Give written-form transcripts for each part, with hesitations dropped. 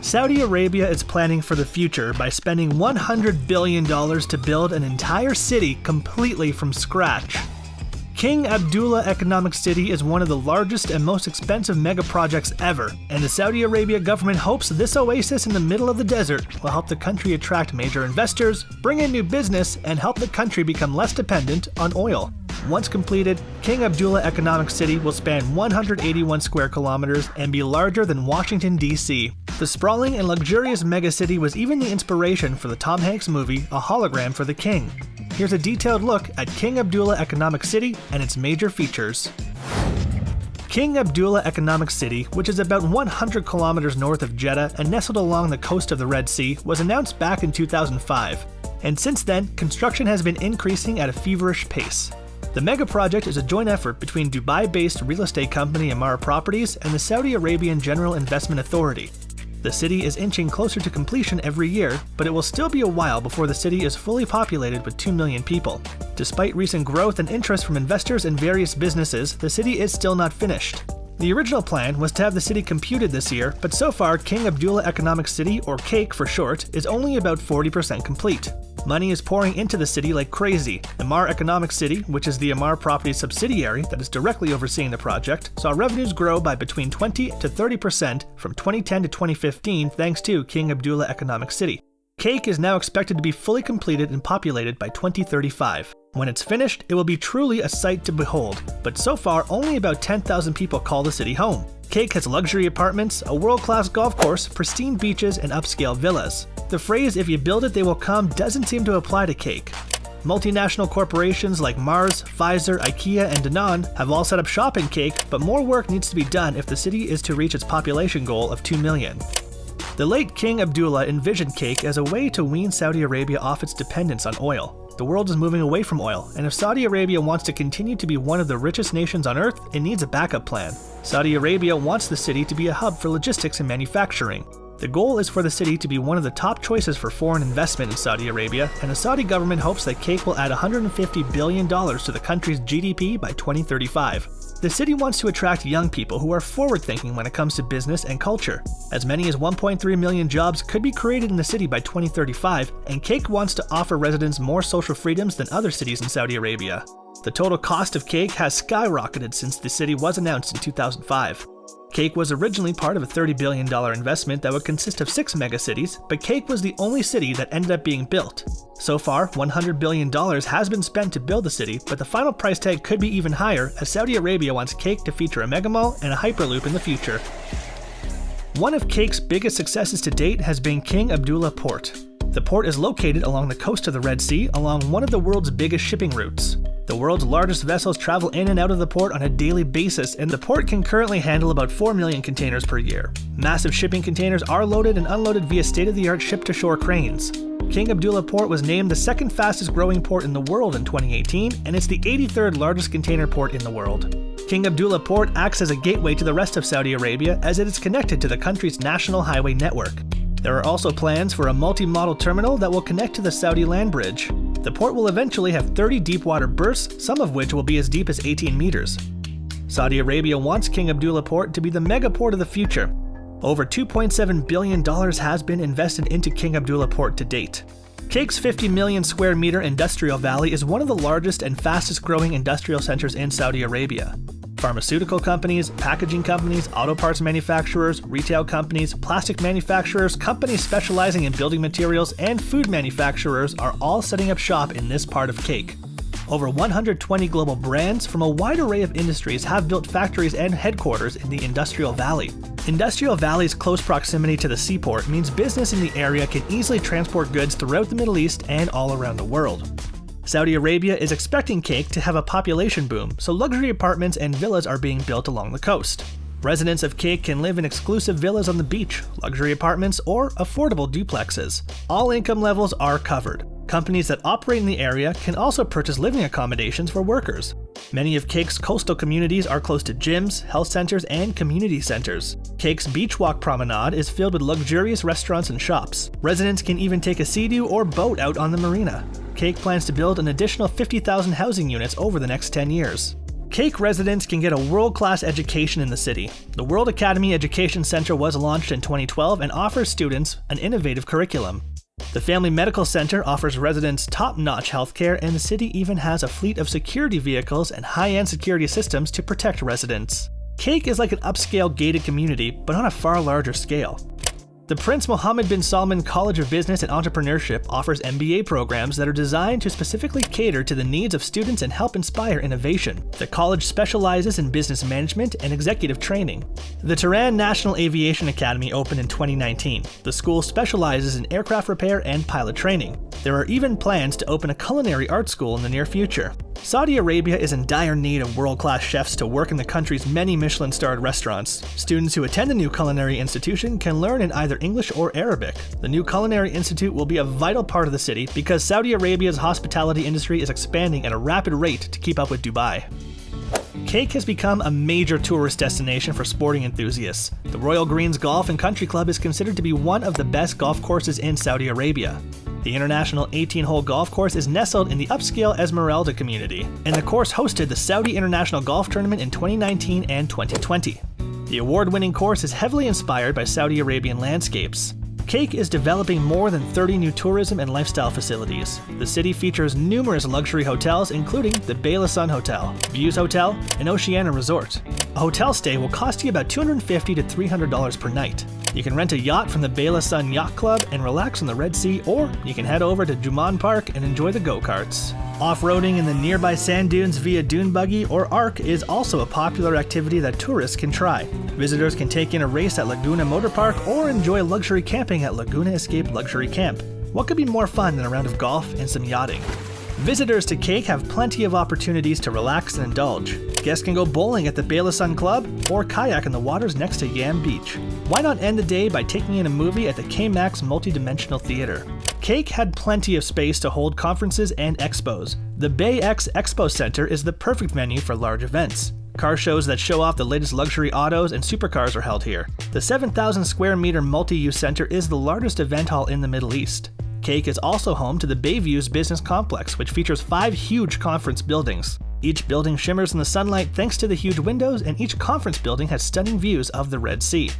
Saudi Arabia is planning for the future by spending $100 billion to build an entire city completely from scratch. King Abdullah Economic City is one of the largest and most expensive mega projects ever, and the Saudi Arabia government hopes this oasis in the middle of the desert will help the country attract major investors, bring in new business, and help the country become less dependent on oil. Once completed, King Abdullah Economic City will span 181 square kilometers and be larger than Washington, D.C. The sprawling and luxurious megacity was even the inspiration for the Tom Hanks movie A Hologram for the King. Here's a detailed look at King Abdullah Economic City and its major features. King Abdullah Economic City, which is about 100 kilometers north of Jeddah and nestled along the coast of the Red Sea, was announced back in 2005. And since then, construction has been increasing at a feverish pace. The mega project is a joint effort between Dubai-based real estate company Emaar Properties and the Saudi Arabian General Investment Authority. The city is inching closer to completion every year, but it will still be a while before the city is fully populated with 2 million people. Despite recent growth and interest from investors and various businesses, the city is still not finished. The original plan was to have the city computed this year, but so far King Abdullah Economic City, or CAKE for short, is only about 40% complete. Money is pouring into the city like crazy. Emaar Economic City, which is the Emaar Properties subsidiary that is directly overseeing the project, saw revenues grow by between 20 to 30% from 2010 to 2015 thanks to King Abdullah Economic City. CAKE is now expected to be fully completed and populated by 2035. When it's finished, it will be truly a sight to behold, but so far only about 10,000 people call the city home. CAKE has luxury apartments, a world-class golf course, pristine beaches, and upscale villas. The phrase "if you build it, they will come" doesn't seem to apply to CAKE. Multinational corporations like Mars, Pfizer, IKEA, and Danone have all set up shop in CAKE, but more work needs to be done if the city is to reach its population goal of 2 million. The late King Abdullah envisioned CAKE as a way to wean Saudi Arabia off its dependence on oil. The world is moving away from oil, and if Saudi Arabia wants to continue to be one of the richest nations on earth, it needs a backup plan. Saudi Arabia wants the city to be a hub for logistics and manufacturing. The goal is for the city to be one of the top choices for foreign investment in Saudi Arabia, and the Saudi government hopes that CAKE will add $150 billion to the country's GDP by 2035. The city wants to attract young people who are forward-thinking when it comes to business and culture. As many as 1.3 million jobs could be created in the city by 2035, and CAKE wants to offer residents more social freedoms than other cities in Saudi Arabia. The total cost of CAKE has skyrocketed since the city was announced in 2005. CAKE was originally part of a $30 billion investment that would consist of 6 megacities, but CAKE was the only city that ended up being built. So far, $100 billion has been spent to build the city, but the final price tag could be even higher as Saudi Arabia wants CAKE to feature a megamall and a hyperloop in the future. One of CAKE's biggest successes to date has been King Abdullah Port. The port is located along the coast of the Red Sea along one of the world's biggest shipping routes. The world's largest vessels travel in and out of the port on a daily basis, and the port can currently handle about 4 million containers per year. Massive shipping containers are loaded and unloaded via state-of-the-art ship-to-shore cranes. King Abdullah Port was named the second fastest growing port in the world in 2018, and it's the 83rd largest container port in the world. King Abdullah Port acts as a gateway to the rest of Saudi Arabia as it is connected to the country's national highway network. There are also plans for a multi-modal terminal that will connect to the Saudi land bridge. The port will eventually have 30 deep-water berths, some of which will be as deep as 18 meters. Saudi Arabia wants King Abdullah Port to be the mega port of the future. Over $2.7 billion has been invested into King Abdullah Port to date. CAKE's 50 million square meter industrial valley is one of the largest and fastest growing industrial centers in Saudi Arabia. Pharmaceutical companies, packaging companies, auto parts manufacturers, retail companies, plastic manufacturers, companies specializing in building materials, and food manufacturers are all setting up shop in this part of CAKE. Over 120 global brands from a wide array of industries have built factories and headquarters in the Industrial Valley. Industrial Valley's close proximity to the seaport means business in the area can easily transport goods throughout the Middle East and all around the world. Saudi Arabia is expecting CAKE to have a population boom, so luxury apartments and villas are being built along the coast. Residents of CAKE can live in exclusive villas on the beach, luxury apartments, or affordable duplexes. All income levels are covered. Companies that operate in the area can also purchase living accommodations for workers. Many of CAKE's coastal communities are close to gyms, health centers, and community centers. CAKE's Beach Walk Promenade is filled with luxurious restaurants and shops. Residents can even take a sea-doo or boat out on the marina. CAKE plans to build an additional 50,000 housing units over the next 10 years. Cake residents can get a world-class education in the city. The World Academy Education Center was launched in 2012 and offers students an innovative curriculum. The Family Medical Center offers residents top-notch healthcare, and the city even has a fleet of security vehicles and high-end security systems to protect residents. Cake is like an upscale gated community, but on a far larger scale. The Prince Mohammed bin Salman College of Business and Entrepreneurship offers MBA programs that are designed to specifically cater to the needs of students and help inspire innovation. The college specializes in business management and executive training. The Tehran National Aviation Academy opened in 2019. The school specializes in aircraft repair and pilot training. There are even plans to open a culinary art school in the near future. Saudi Arabia is in dire need of world-class chefs to work in the country's many Michelin-starred restaurants. Students who attend the new culinary institution can learn in either English or Arabic. The new culinary institute will be a vital part of the city because Saudi Arabia's hospitality industry is expanding at a rapid rate to keep up with Dubai. Cake has become a major tourist destination for sporting enthusiasts. The Royal Greens Golf and Country Club is considered to be one of the best golf courses in Saudi Arabia. The international 18-hole golf course is nestled in the upscale Esmeralda community, and the course hosted the Saudi International Golf Tournament in 2019 and 2020. The award-winning course is heavily inspired by Saudi Arabian landscapes. Cake is developing more than 30 new tourism and lifestyle facilities. The city features numerous luxury hotels, including the Bela Sun Hotel, Views Hotel, and Oceana Resort. A hotel stay will cost you about $250 to $300 per night. You can rent a yacht from the Bela Sun Yacht Club and relax on the Red Sea, or you can head over to Juman Park and enjoy the go-karts. Off-roading in the nearby sand dunes via dune buggy or arc is also a popular activity that tourists can try. Visitors can take in a race at Laguna Motor Park or enjoy luxury camping at Laguna Escape Luxury Camp. What could be more fun than a round of golf and some yachting? Visitors to Cake have plenty of opportunities to relax and indulge. Guests can go bowling at the Bela Sun Club or kayak in the waters next to Yam Beach. Why not end the day by taking in a movie at the K-Max Multidimensional Theater? Cake had plenty of space to hold conferences and expos. The Bay X Expo Center is the perfect venue for large events. Car shows that show off the latest luxury autos and supercars are held here. The 7,000 square meter multi-use center is the largest event hall in the Middle East. Cake is also home to the Bayviews Business Complex, which features 5 huge conference buildings. Each building shimmers in the sunlight thanks to the huge windows, and each conference building has stunning views of the Red Sea.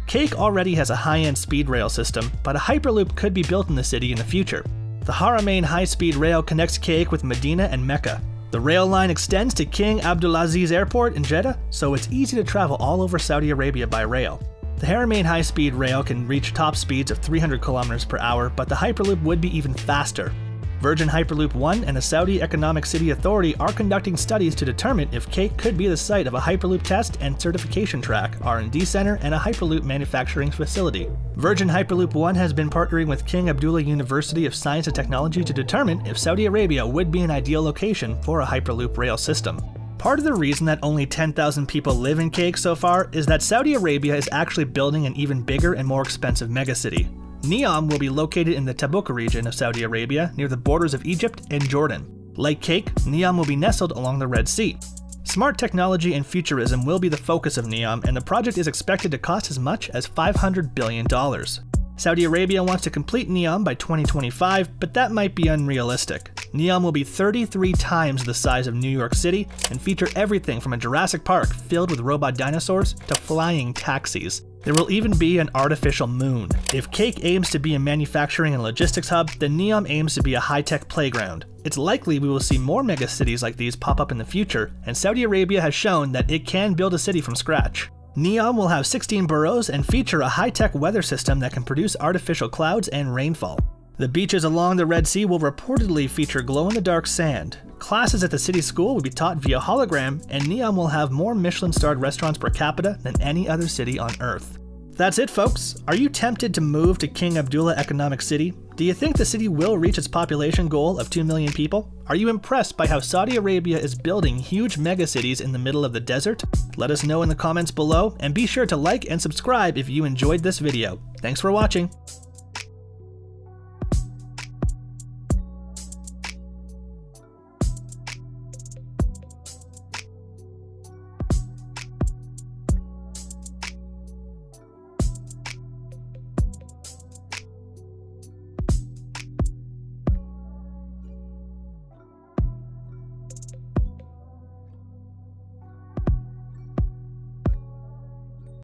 Cake already has a high-end speed rail system, but a Hyperloop could be built in the city in the future. The Haramain high-speed rail connects Cake with Medina and Mecca. The rail line extends to King Abdulaziz Airport in Jeddah, so it's easy to travel all over Saudi Arabia by rail. The Haramain high-speed rail can reach top speeds of 300 km per hour, but the Hyperloop would be even faster. Virgin Hyperloop One and the Saudi Economic City Authority are conducting studies to determine if Cake could be the site of a Hyperloop test and certification track, R&D center, and a Hyperloop manufacturing facility. Virgin Hyperloop One has been partnering with King Abdullah University of Science and Technology to determine if Saudi Arabia would be an ideal location for a Hyperloop rail system. Part of the reason that only 10,000 people live in Cake so far is that Saudi Arabia is actually building an even bigger and more expensive megacity. Neom will be located in the Tabuk region of Saudi Arabia, near the borders of Egypt and Jordan. Like Cake, Neom will be nestled along the Red Sea. Smart technology and futurism will be the focus of Neom, and the project is expected to cost as much as $500 billion. Saudi Arabia wants to complete Neom by 2025, but that might be unrealistic. Neom will be 33 times the size of New York City and feature everything from a Jurassic Park filled with robot dinosaurs to flying taxis. There will even be an artificial moon. If Cake aims to be a manufacturing and logistics hub, then Neom aims to be a high-tech playground. It's likely we will see more megacities like these pop up in the future, and Saudi Arabia has shown that it can build a city from scratch. Neom will have 16 boroughs and feature a high-tech weather system that can produce artificial clouds and rainfall. The beaches along the Red Sea will reportedly feature glow-in-the-dark sand. Classes at the city school will be taught via hologram, and Neom will have more Michelin-starred restaurants per capita than any other city on Earth. That's it, folks. Are you tempted to move to King Abdullah Economic City? Do you think the city will reach its population goal of 2 million people? Are you impressed by how Saudi Arabia is building huge megacities in the middle of the desert? Let us know in the comments below, and be sure to like and subscribe if you enjoyed this video. Thanks for watching.